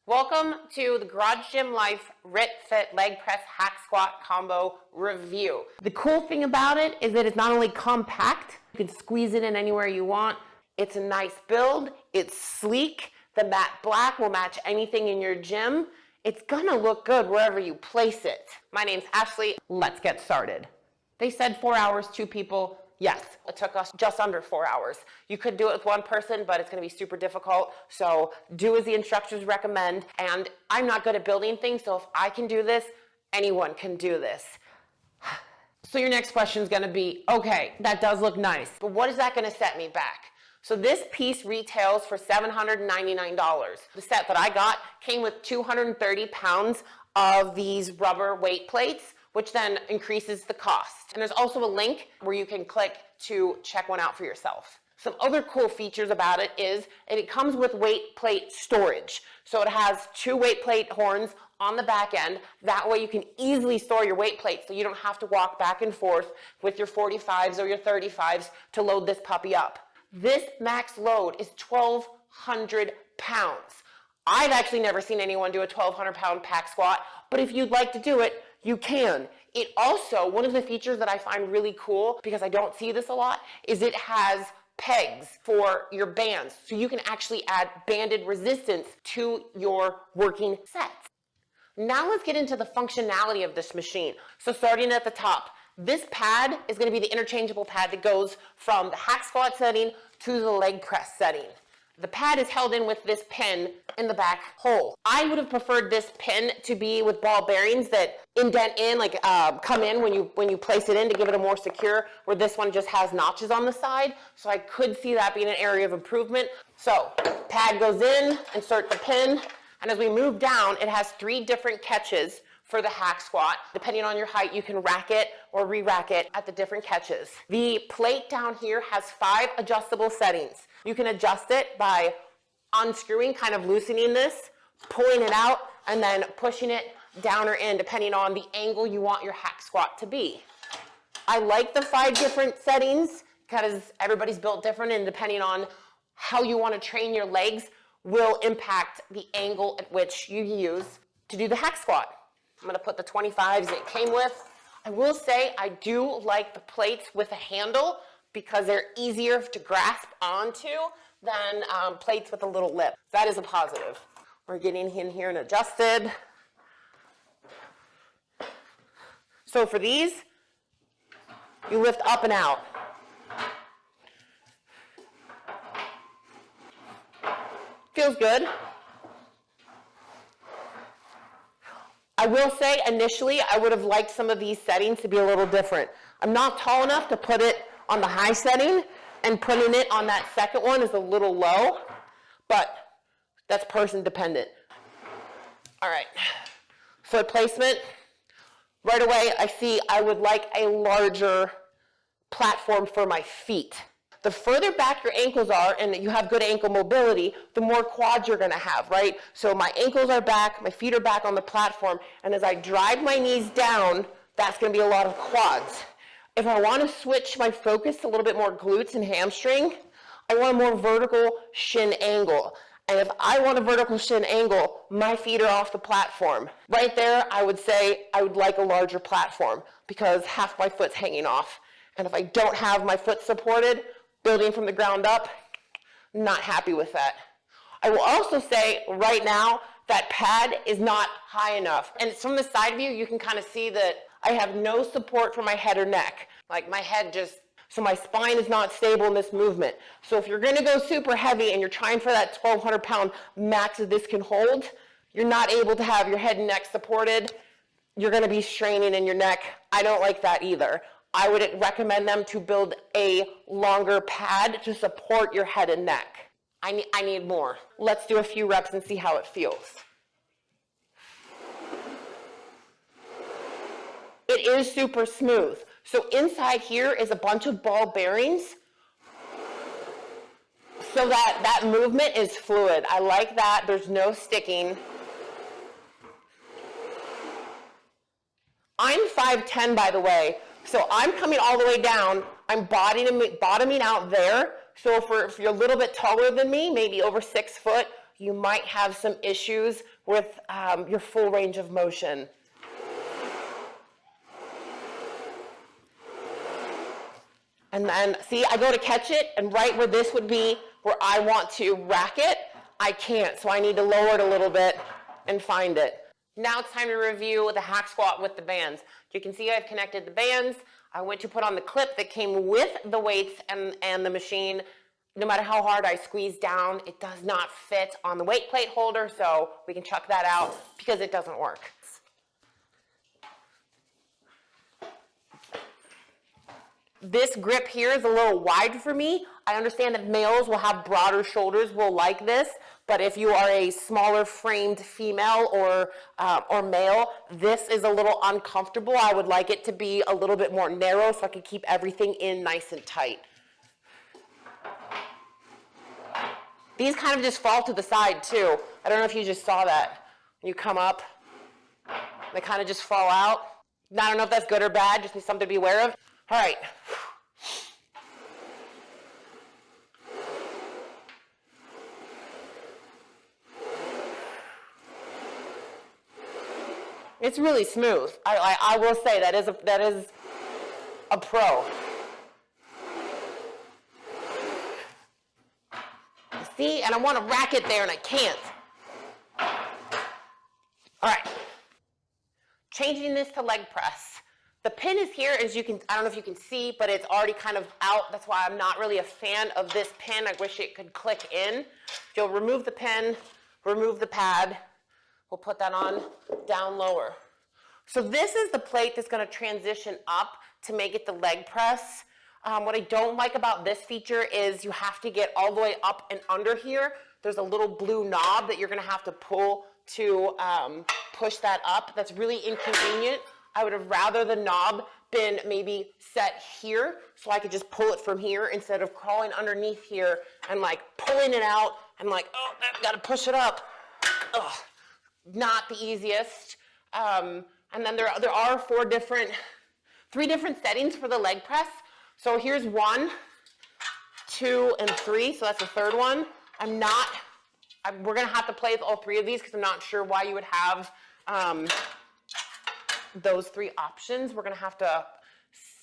Welcome to the Garage Gym Life RitFit Leg Press Hack Squat Combo Review. The cool thing about it is that it's not only compact, you can squeeze it in anywhere you want. It's a nice build, it's sleek, the matte black will match anything in your gym. It's gonna look good wherever you place it. My name's Ashley, let's get started. They said 4 hours, 2 people. Yes, it took us just under 4 hours. You could do it with one person, but it's gonna be super difficult. So do as the instructors recommend. And I'm not good at building things, so if I can do this, anyone can do this. So your next question is gonna be, okay, that does look nice, but what is that gonna set me back? So this piece retails for $799. The set that I got came with 230 pounds of these rubber weight plates, which then increases the cost. And there's also a link where you can click to check one out for yourself. Some other cool features about it is it comes with weight plate storage. So it has 2 weight plate horns on the back end. That way you can easily store your weight plate so you don't have to walk back and forth with your 45s or your 35s to load this puppy up. This max load is 1,200 pounds. I've actually never seen anyone do a 1,200 pound pack squat, but if you'd like to do it, you can. It also, one of the features that I find really cool, because I don't see this a lot, is it has pegs for your bands. So you can actually add banded resistance to your working sets. Now let's get into the functionality of this machine. So starting at the top, this pad is going to be the interchangeable pad that goes from the hack squat setting to the leg press setting. The pad is held in with this pin in the back hole. I would have preferred this pin to be with ball bearings that indent in, like come in when you place it in to give it a more secure, where this one just has notches on the side. So I could see that being an area of improvement. So pad goes in, insert the pin, and as we move down, it has 3 different catches for the hack squat. Depending on your height, you can rack it or re-rack it at the different catches. The plate down here has 5 adjustable settings. You can adjust it by unscrewing, kind of loosening this, pulling it out, and then pushing it down or in, depending on the angle you want your hack squat to be. I like the 5 different settings because everybody's built different, and depending on how you want to train your legs will impact the angle at which you use to do the hack squat. I'm going to put the 25s it came with. I will say I do like the plates with a handle because they're easier to grasp onto than plates with a little lip. That is a positive. We're getting in here and adjusted. So for these, you lift up and out. Feels good. I will say initially I would have liked some of these settings to be a little different. I'm not tall enough to put it on the high setting, and putting it on that second one is a little low, but that's person dependent. All right, foot placement. Right away I see I would like a larger platform for my feet. The further back your ankles are and you have good ankle mobility, the more quads you're gonna have, right? So my ankles are back, my feet are back on the platform, and as I drive my knees down, that's gonna be a lot of quads. If I wanna switch my focus to a little bit more glutes and hamstring, I want a more vertical shin angle. And if I want a vertical shin angle, my feet are off the platform. Right there, I would say I would like a larger platform because half my foot's hanging off. And if I don't have my foot supported, building from the ground up, not happy with that. I will also say right now that pad is not high enough. And it's from the side view, you can kind of see that I have no support for my head or neck. Like my head just, so my spine is not stable in this movement. So if you're gonna go super heavy and you're trying for that 1,200 pound max that this can hold, you're not able to have your head and neck supported. You're gonna be straining in your neck. I don't like that either. I would recommend them to build a longer pad to support your head and neck. I need more. Let's do a few reps and see how it feels. It is super smooth. So inside here is a bunch of ball bearings so that movement is fluid. I like that. There's no sticking. I'm 5'10", by the way, so I'm coming all the way down. I'm bottoming out there. So if you're a little bit taller than me, maybe over 6 foot, you might have some issues with your full range of motion. And then, see, I go to catch it, and right where this would be where I want to rack it, I can't. So I need to lower it a little bit and find it. Now it's time to review the hack squat with the bands. You can see I've connected the bands. I went to put on the clip that came with the weights and the machine. No matter how hard I squeeze down, it does not fit on the weight plate holder, so we can chuck that out because it doesn't work. This grip here is a little wide for me. I understand that males will have broader shoulders, will like this, but if you are a smaller framed female or male, this is a little uncomfortable. I would like it to be a little bit more narrow so I can keep everything in nice and tight. These kind of just fall to the side too. I don't know if you just saw that. When you come up, they kind of just fall out. I don't know if that's good or bad, just something to be aware of. All right. It's really smooth. I will say that is a pro. See, and I want to rack it there and I can't. All right. Changing this to leg press. The pin is here, as you can, I don't know if you can see, but it's already kind of out. That's why I'm not really a fan of this pin. I wish it could click in. You'll remove the pin, remove the pad. We'll put that on down lower. So this is the plate that's going to transition up to make it the leg press. What I don't like about this feature is you have to get all the way up and under here. There's a little blue knob that you're going to have to pull to push that up. That's really inconvenient. I would have rather the knob been maybe set here so I could just pull it from here instead of crawling underneath here and like pulling it out and like, oh, I've got to push it up. Ugh, not the easiest. And then there are three different settings for the leg press. So here's 1, 2, and 3. So that's the third one. We're going to have to play with all 3 of these because I'm not sure why you would have those 3 options. We're going to have to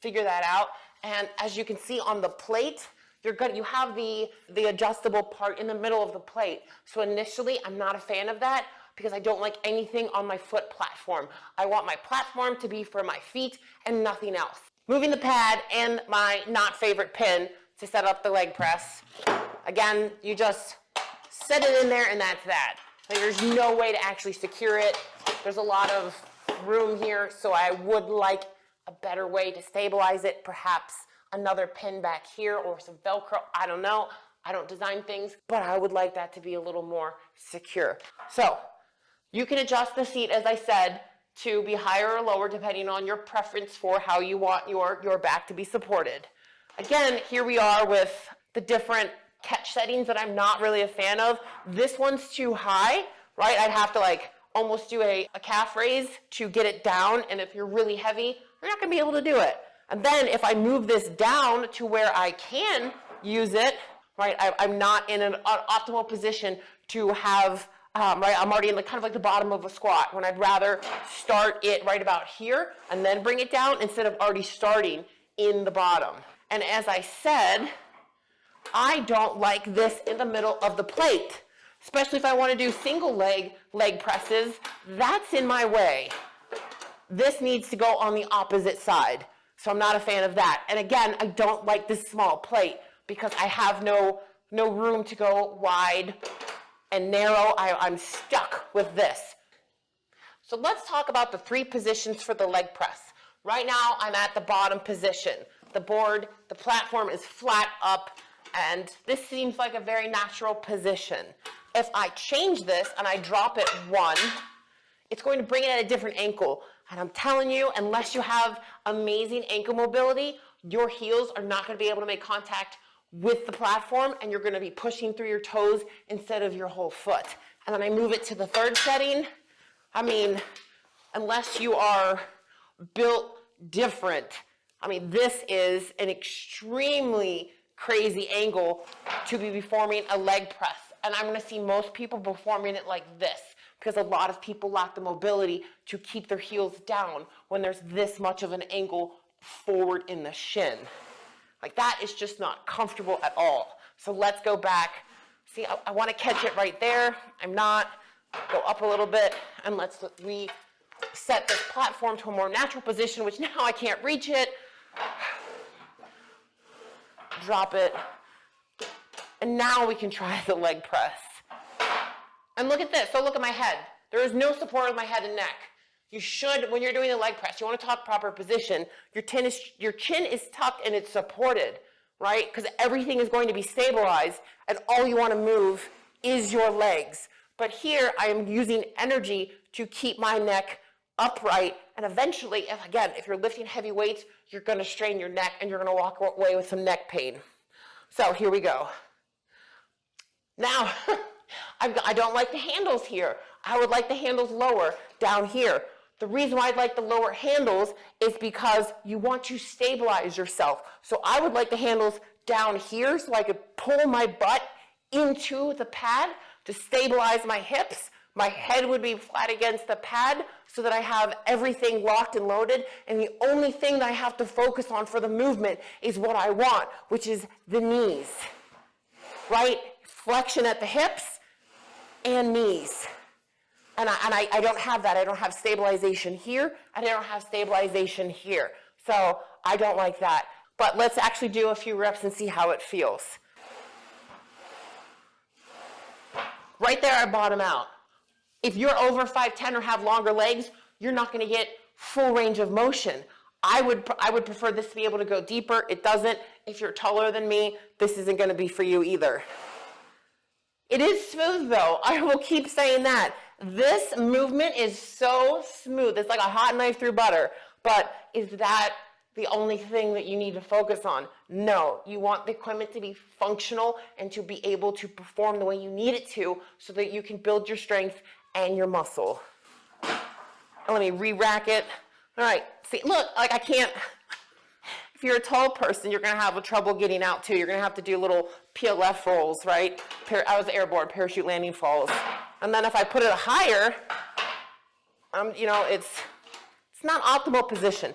figure that out. And as you can see on the plate, you have the adjustable part in the middle of the plate. So initially, I'm not a fan of that because I don't like anything on my foot platform. I want my platform to be for my feet and nothing else. Moving the pad and my not favorite pin to set up the leg press. Again, you just set it in there and that's that. Like, there's no way to actually secure it. There's a lot of room here, so I would like a better way to stabilize it, perhaps another pin back here or some Velcro. I don't know. I don't design things, but I would like that to be a little more secure. So you can adjust the seat, as I said, to be higher or lower depending on your preference for how you want your back to be supported. Again, here we are with the different catch settings that I'm not really a fan of. This one's too high, right? I'd have to like almost do a calf raise to get it down, and if you're really heavy, you're not going to be able to do it. And then if I move this down to where I can use it, right, I'm not in an optimal position to have, right, I'm already in kind of like the bottom of a squat, when I'd rather start it right about here and then bring it down instead of already starting in the bottom. And as I said, I don't like this in the middle of the plate, especially if I want to do single leg presses. That's in my way. This needs to go on the opposite side. So I'm not a fan of that. And again, I don't like this small plate because I have no room to go wide and narrow. I'm stuck with this. So let's talk about the 3 positions for the leg press. Right now, I'm at the bottom position. The platform is flat up, and this seems like a very natural position. If I change this and I drop it 1, it's going to bring it at a different ankle. And I'm telling you, unless you have amazing ankle mobility, your heels are not going to be able to make contact with the platform, and you're going to be pushing through your toes instead of your whole foot. And then I move it to the 3rd setting. I mean, unless you are built different, I mean, this is an extremely crazy angle to be performing a leg press And I'm gonna see most people performing it like this, because a lot of people lack the mobility to keep their heels down when there's this much of an angle forward in the shin. Like that is just not comfortable at all. So let's go back. See, I wanna catch it right there. I'm not. Go up a little bit, and let's reset this platform to a more natural position, which now I can't reach it. Drop it. And now we can try the leg press. And look at this. So look at my head. There is no support of my head and neck. You should, when you're doing the leg press, you want to talk proper position. Your chin is tucked and it's supported, right? Because everything is going to be stabilized, and all you want to move is your legs. But here, I am using energy to keep my neck upright, and eventually, if you're lifting heavy weights, you're going to strain your neck, and you're going to walk away with some neck pain. So here we go. Now, I don't like the handles here. I would like the handles lower down here. The reason why I'd like the lower handles is because you want to stabilize yourself. So I would like the handles down here so I could pull my butt into the pad to stabilize my hips. My head would be flat against the pad so that I have everything locked and loaded, and the only thing that I have to focus on for the movement is what I want, which is the knees, right? Flexion at the hips and knees. And I don't have that. I don't have stabilization here, and I don't have stabilization here. So I don't like that. But let's actually do a few reps and see how it feels. Right there, I bottom out. If you're over 5'10" or have longer legs, you're not going to get full range of motion. I would prefer this to be able to go deeper. It doesn't. If you're taller than me, this isn't going to be for you either. It is smooth though. I will keep saying that. This movement is so smooth. It's like a hot knife through butter. But is that the only thing that you need to focus on? No. You want the equipment to be functional and to be able to perform the way you need it to so that you can build your strength and your muscle. And let me re-rack it. All right. See, look, like I can't. If you're a tall person, you're going to have trouble getting out too. You're going to have to do little PLF rolls, right? I was airborne, parachute landing falls. And then if I put it higher, you know, it's not optimal position.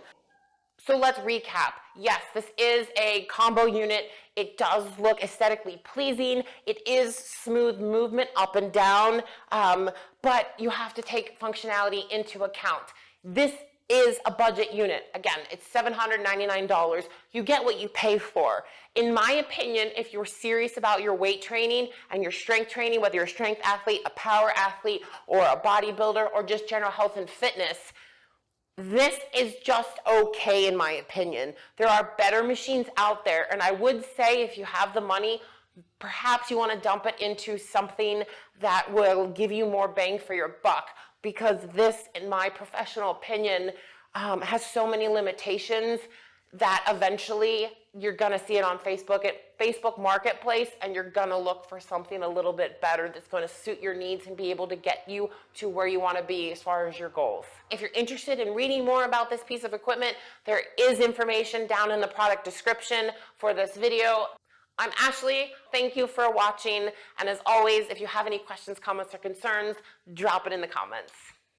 So let's recap. Yes, this is a combo unit. It does look aesthetically pleasing. It is smooth movement up and down, but you have to take functionality into account. This is a budget unit. Again, it's $799. You get what you pay for. In my opinion, if you're serious about your weight training and your strength training, whether you're a strength athlete, a power athlete, or a bodybuilder, or just general health and fitness, this is just okay in my opinion. There are better machines out there, and I would say if you have the money, perhaps you want to dump it into something that will give you more bang for your buck, because this, in my professional opinion, has so many limitations that eventually you're going to see it on Facebook at Facebook Marketplace, and you're going to look for something a little bit better that's going to suit your needs and be able to get you to where you want to be as far as your goals. If you're interested in reading more about this piece of equipment, there is information down in the product description for this video. I'm Ashley. Thank you for watching. And as always, if you have any questions, comments, or concerns, drop it in the comments.